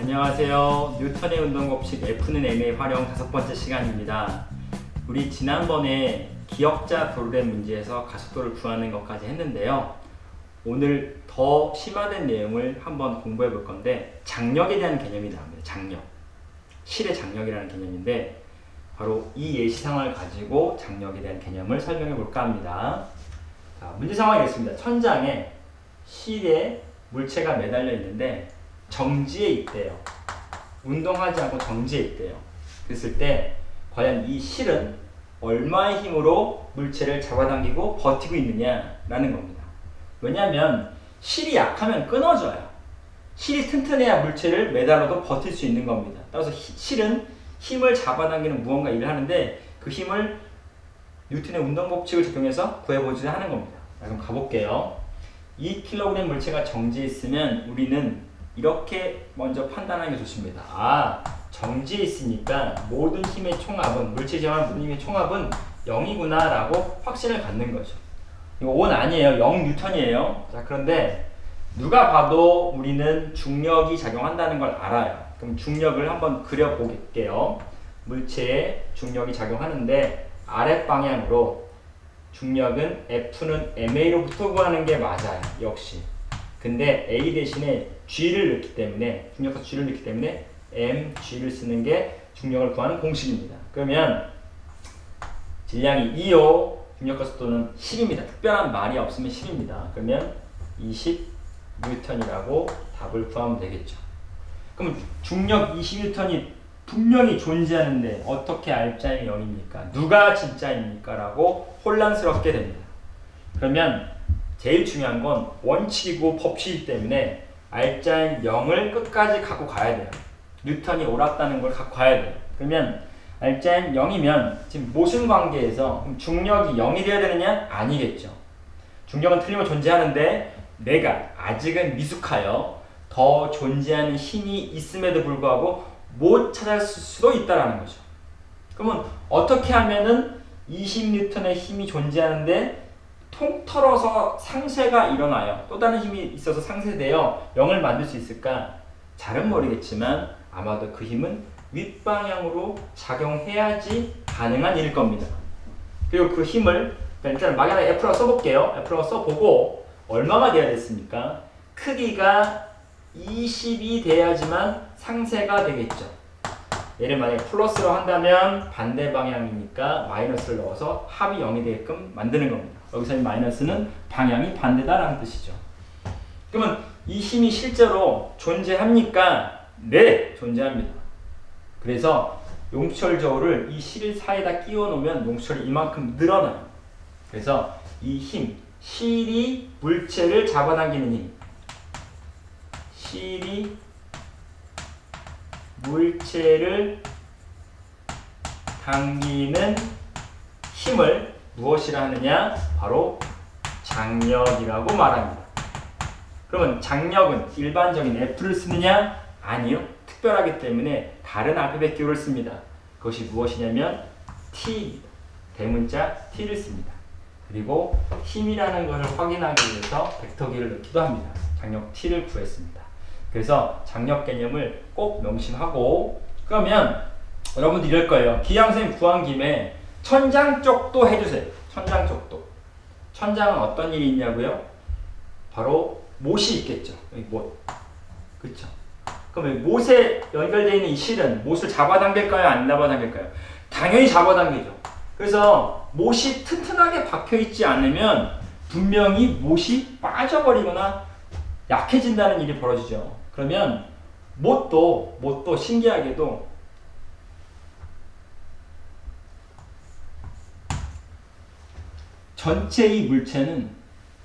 안녕하세요. 뉴턴의 운동법칙 F는 M의 활용 5번째 시간입니다. 우리 지난번에 기역자 도르된 문제에서 가속도를 구하는 것까지 했는데요. 오늘 더 심화된 내용을 한번 공부해 볼 건데 장력에 대한 개념이 나옵니다. 장력. 실의 장력이라는 개념인데 바로 이 예시상을 가지고 장력에 대한 개념을 설명해 볼까 합니다. 자, 문제 상황이 있습니다. 천장에 실에 물체가 매달려 있는데 정지에 있대요. 운동하지 않고 정지에 있대요. 그랬을 때 과연 이 실은 얼마의 힘으로 물체를 잡아당기고 버티고 있느냐라는 겁니다. 왜냐하면 실이 약하면 끊어져요. 실이 튼튼해야 물체를 매달아도 버틸 수 있는 겁니다. 따라서 실은 힘을 잡아당기는 무언가 일을 하는데 그 힘을 뉴턴의 운동법칙을 적용해서 구해보자 하는 겁니다. 자, 그럼 가볼게요. 2kg 물체가 정지해 있으면 우리는 이렇게 먼저 판단하는 게 좋습니다. 정지해 있으니까 모든 힘의 총합은, 물체 제한 모든 힘의 총합은 0이구나 라고 확신을 갖는 거죠. 이거 5는 아니에요. 0뉴턴이에요. 자, 그런데 누가 봐도 우리는 중력이 작용한다는 걸 알아요. 그럼 중력을 한번 그려볼게요. 물체에 중력이 작용하는데 아랫방향으로 중력은 F는 MA로부터 구하는 게 맞아요. 역시. 근데 A 대신에 G를 넣기 때문에, 중력과 G를 넣기 때문에 mg를 쓰는 게 중력을 구하는 공식입니다. 그러면 질량이 2요, 중력과 속도는 10입니다. 특별한 말이 없으면 10입니다. 그러면 20N이라고 답을 구하면 되겠죠. 그럼 중력 20N이 분명히 존재하는데 어떻게 R자의 0입니까? 누가 진짜입니까? 라고 혼란스럽게 됩니다. 그러면 제일 중요한 건 원칙이고 법칙이기 때문에 R자인 0을 끝까지 갖고 가야 돼요. 뉴턴이 옳았다는 걸 갖고 가야 돼요. 그러면 R자인 0이면 지금 모순 관계에서 중력이 0이 되어야 되느냐? 아니겠죠. 중력은 틀림없이 존재하는데 내가 아직은 미숙하여 더 존재하는 힘이 있음에도 불구하고 못 찾을 수도 있다는 거죠. 그러면 어떻게 하면은 20N의 힘이 존재하는데 통틀어서 상쇄가 일어나요. 또 다른 힘이 있어서 상쇄되어 0을 만들 수 있을까? 잘은 모르겠지만 아마도 그 힘은 윗방향으로 작용해야지 가능한 일일 겁니다. 그리고 그 힘을 일단 막연하게 F라고 써볼게요. F라고 써보고 얼마가 돼야 됐습니까? 크기가 20이 돼야지만 상쇄가 되겠죠. 얘를 만약에 플러스로 한다면 반대 방향이니까 마이너스를 넣어서 합이 0이 되게끔 만드는 겁니다. 여기서 이 마이너스는 방향이 반대다라는 뜻이죠. 그러면 이 힘이 실제로 존재합니까? 네, 존재합니다. 그래서 용철 저울을 이 실 사이에다 끼워 놓으면 용철이 이만큼 늘어나요. 그래서 이 힘, 실이 물체를 잡아당기는 힘, 실이 물체를 당기는 힘을 무엇이라 하느냐? 바로 장력이라고 말합니다. 그러면 장력은 일반적인 F를 쓰느냐? 아니요. 특별하기 때문에 다른 알파벳 기호를 씁니다. 그것이 무엇이냐면 T입니다. 대문자 T를 씁니다. 그리고 힘이라는 것을 확인하기 위해서 벡터기를 넣기도 합니다. 장력 T를 구했습니다. 그래서 장력 개념을 꼭 명심하고, 그러면 여러분들 이럴 거예요. 기왕선생님 구한 김에 천장 쪽도 해주세요. 천장 쪽도. 천장은 어떤 일이 있냐고요? 바로 못이 있겠죠. 여기 못. 그렇죠? 그럼 못에 연결되어 있는 이 실은 못을 잡아당길까요? 안 잡아당길까요? 당연히 잡아당기죠. 그래서 못이 튼튼하게 박혀있지 않으면 분명히 못이 빠져버리거나 약해진다는 일이 벌어지죠. 그러면 못도 신기하게도 전체의 물체는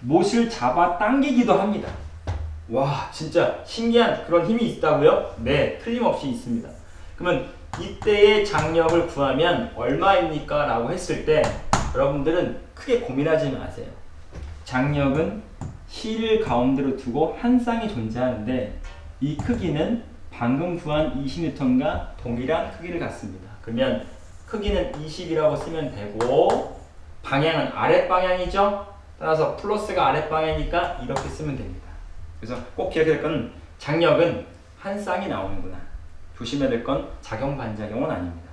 못을 잡아 당기기도 합니다. 와, 진짜 신기한 그런 힘이 있다고요? 네, 틀림없이 있습니다. 그러면 이때의 장력을 구하면 얼마입니까? 라고 했을 때 여러분들은 크게 고민하지 마세요. 장력은 실을 가운데로 두고 한 쌍이 존재하는데 이 크기는 방금 구한 20N과 동일한 크기를 갖습니다. 그러면 크기는 20이라고 쓰면 되고 방향은 아랫방향이죠? 따라서 플러스가 아랫방향이니까 이렇게 쓰면 됩니다. 그래서 꼭 기억해야 될 건 장력은 한 쌍이 나오는구나. 조심해야 될 건 작용 반작용은 아닙니다.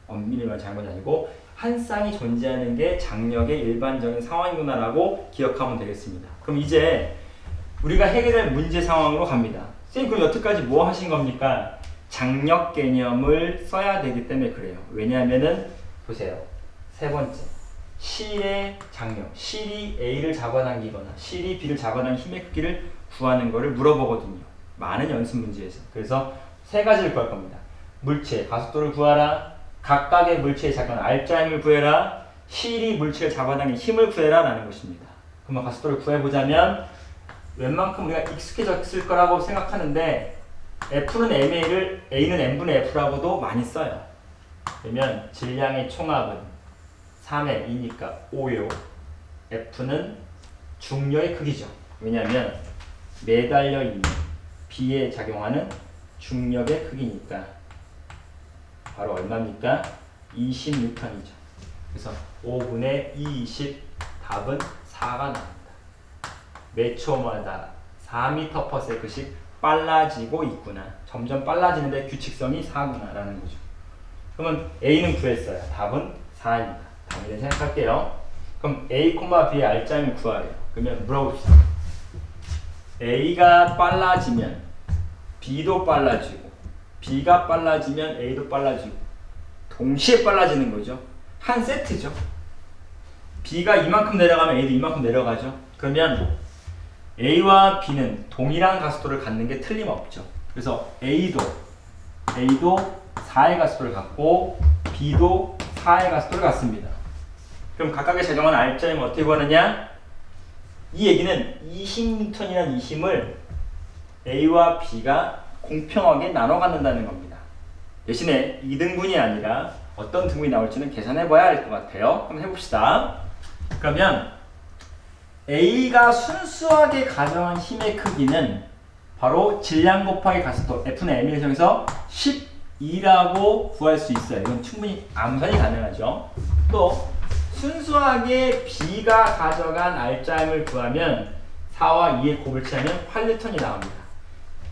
엄밀히 말하면 작용이 아니고 한 쌍이 존재하는 게 장력의 일반적인 상황이구나라고 기억하면 되겠습니다. 그럼 이제 우리가 해결할 문제 상황으로 갑니다. 선생님 그럼 여태까지 뭐 하신 겁니까? 장력 개념을 써야 되기 때문에 그래요. 왜냐하면은 보세요. 세 번째, 실의 장력, 실이 A를 잡아당기거나 실이 B를 잡아당긴 힘의 크기를 구하는 거를 물어보거든요. 많은 연습 문제에서. 그래서 세 가지를 구할 겁니다. 물체, 가속도를 구하라. 각각의 물체의 작용, 알짜 힘을 구해라. 실이 물체를 잡아당긴 힘을 구해라 라는 것입니다. 그러면 가속도를 구해보자면 웬만큼 우리가 익숙해졌을 거라고 생각하는데 F는 MA를 A는 N분의 F라고도 많이 써요. 그러면 질량의 총합은 3의 2니까 5요. F는 중력의 크기죠. 왜냐하면 매달려 있는 B에 작용하는 중력의 크기니까 바로 얼마입니까? 20N이죠. 그래서 5분의 20 답은 4가 나옵니다. 매 초마다 4m/s씩 빨라지고 있구나. 점점 빨라지는데 규칙성이 4구나 라는 거죠. 그러면 A는 구했어요. 답은 4입니다. 당연히 생각할게요. 그럼 A, B의 알짜임을 구하래요. 그러면 물어봅시다. A가 빨라지면 B도 빨라지고 B가 빨라지면 A도 빨라지고 동시에 빨라지는 거죠. 한 세트죠. B가 이만큼 내려가면 A도 이만큼 내려가죠. 그러면 A와 B는 동일한 가속도를 갖는 게 틀림없죠. 그래서 A도 4의 가속도를 갖고 B도 4의 가속도를 갖습니다. 그럼 각각의 작용하는 알짜임을 어떻게 구하느냐? 이 얘기는 20N이라는 이 힘을 A와 B가 공평하게 나눠 갖는다는 겁니다. 대신에 2등분이 아니라 어떤 등분이 나올지는 계산해 봐야 할 것 같아요. 한번 해봅시다. 그러면 A가 순수하게 가정한 힘의 크기는 바로 질량 곱하기 가속도 F는 M을 통해서 12라고 구할 수 있어요. 이건 충분히 암산이 가능하죠. 또 순수하게 B가 가져간 알짜임을 구하면 4와 2의 곱을 취하면 8N이 나옵니다.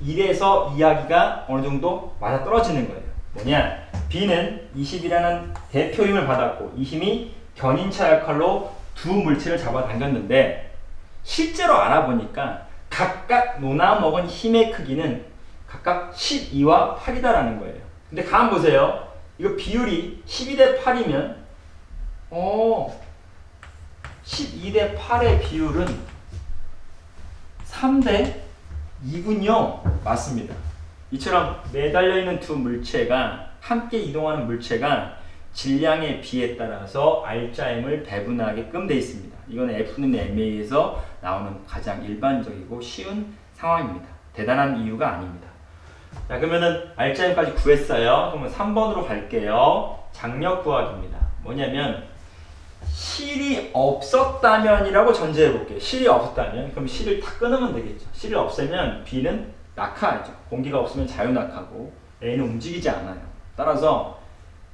이래서 이야기가 어느 정도 맞아떨어지는 거예요. 뭐냐? B는 20이라는 대표 힘을 받았고 이 힘이 견인차 역할로 두 물체를 잡아당겼는데 실제로 알아보니까 각각 놓아먹은 힘의 크기는 각각 12와 8이다라는 거예요. 근데 가만 보세요. 이거 비율이 12대 8이면 12대 8의 비율은 3대 2군요. 맞습니다. 이처럼 매달려 있는 두 물체가 함께 이동하는 물체가 질량의 비에 따라서 알짜임을 배분하게끔 되어 있습니다. 이건 F는 MA에서 나오는 가장 일반적이고 쉬운 상황입니다. 대단한 이유가 아닙니다. 자, 그러면은 알짜임까지 구했어요. 그러면 3번으로 갈게요. 장력 구하기입니다. 뭐냐면 실이 없었다면이라고 전제해 볼게요. 실이 없었다면 그럼 실을 다 끊으면 되겠죠. 실이 없으면 B는 낙하하죠. 공기가 없으면 자유낙하고 A는 움직이지 않아요. 따라서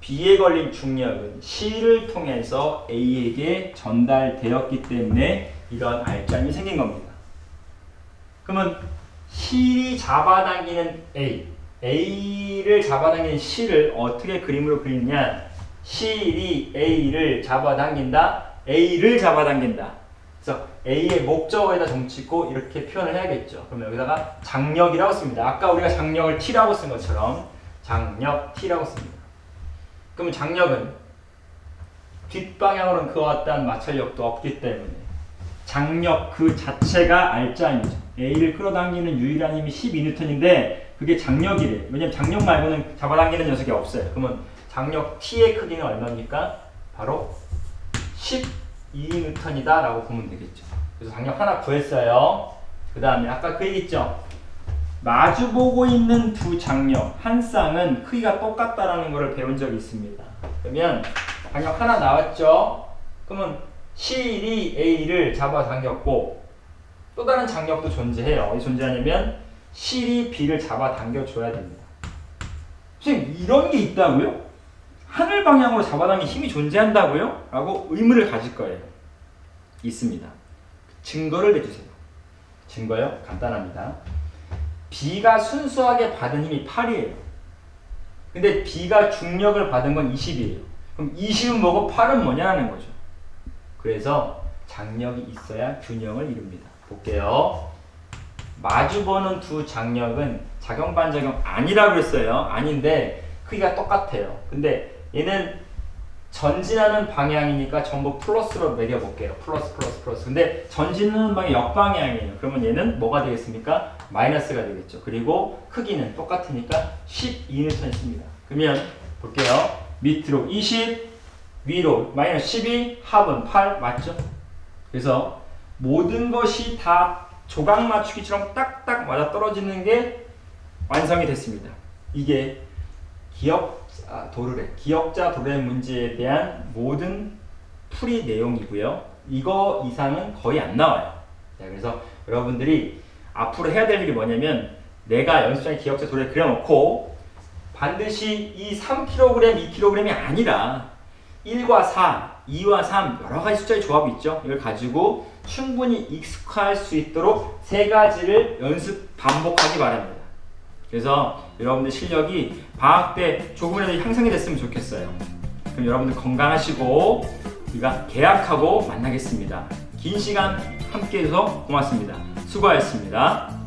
B에 걸린 중력은 실을 통해서 A에게 전달되었기 때문에 이런 알짜임이 생긴 겁니다. 그러면 실이 잡아당기는 A를 잡아당기는 실을 어떻게 그림으로 그리느냐? 실이 A를 잡아당긴다, A를 잡아당긴다. 그래서 A의 목적어에다 정치고 이렇게 표현을 해야겠죠. 그러면 여기다가 장력이라고 씁니다. 아까 우리가 장력을 T라고 쓴 것처럼 장력 T라고 씁니다. 그러면 장력은 뒷방향으로는 그와 같다는 마찰력도 없기 때문에 장력 그 자체가 알짜임이죠. A를 끌어당기는 유일한 힘이 12N인데 그게 장력이래. 왜냐면 장력 말고는 잡아당기는 녀석이 없어요. 그러면 장력 T의 크기는 얼마입니까? 바로 12N이다 라고 보면 되겠죠. 그래서 장력 하나 구했어요. 그 다음에 아까 그 얘기했죠. 마주보고 있는 두 장력 한 쌍은 크기가 똑같다라는 것을 배운 적이 있습니다. 그러면 장력 하나 나왔죠. 그러면 실이 A를 잡아당겼고 또 다른 장력도 존재해요. 어디 존재하냐면 실이 B를 잡아당겨줘야 됩니다. 선생님 이런 게 있다고요? 하늘 방향으로 잡아당긴 힘이 존재한다고요? 라고 의문을 가질 거예요. 있습니다. 증거를 내주세요. 증거요? 간단합니다. B가 순수하게 받은 힘이 8이에요. 근데 B가 중력을 받은 건 20이에요. 그럼 20은 뭐고 8은 뭐냐는 거죠. 그래서 장력이 있어야 균형을 이룹니다. 볼게요. 마주보는 두 장력은 작용 반작용 아니라고 했어요. 아닌데 크기가 똑같아요. 근데 얘는 전진하는 방향이니까 전부 플러스로 매겨볼게요. 플러스. 근데 전진하는 방향이 역방향이에요. 그러면 얘는 뭐가 되겠습니까? 마이너스가 되겠죠. 그리고 크기는 똑같으니까 12N을 씁니다. 그러면 볼게요. 밑으로 20, 위로 마이너스 12, 합은 8 맞죠? 그래서 모든 것이 다 조각 맞추기처럼 딱딱 맞아 떨어지는 게 완성이 됐습니다. 이게 기역자 도래 문제에 대한 모든 풀이 내용이고요. 이거 이상은 거의 안 나와요. 자, 그래서 여러분들이 앞으로 해야 될 일이 뭐냐면 내가 연습장에 기역자 도래를 그려놓고 반드시 이 3kg, 2kg이 아니라 1과 4, 2와 3 여러 가지 숫자의 조합이 있죠. 이걸 가지고 충분히 익숙할 수 있도록 세 가지를 연습 반복하기 바랍니다. 그래서 여러분들 실력이 방학 때 조금이라도 향상이 됐으면 좋겠어요. 그럼 여러분들 건강하시고 우리가 계약하고 만나겠습니다. 긴 시간 함께해서 고맙습니다. 수고하셨습니다.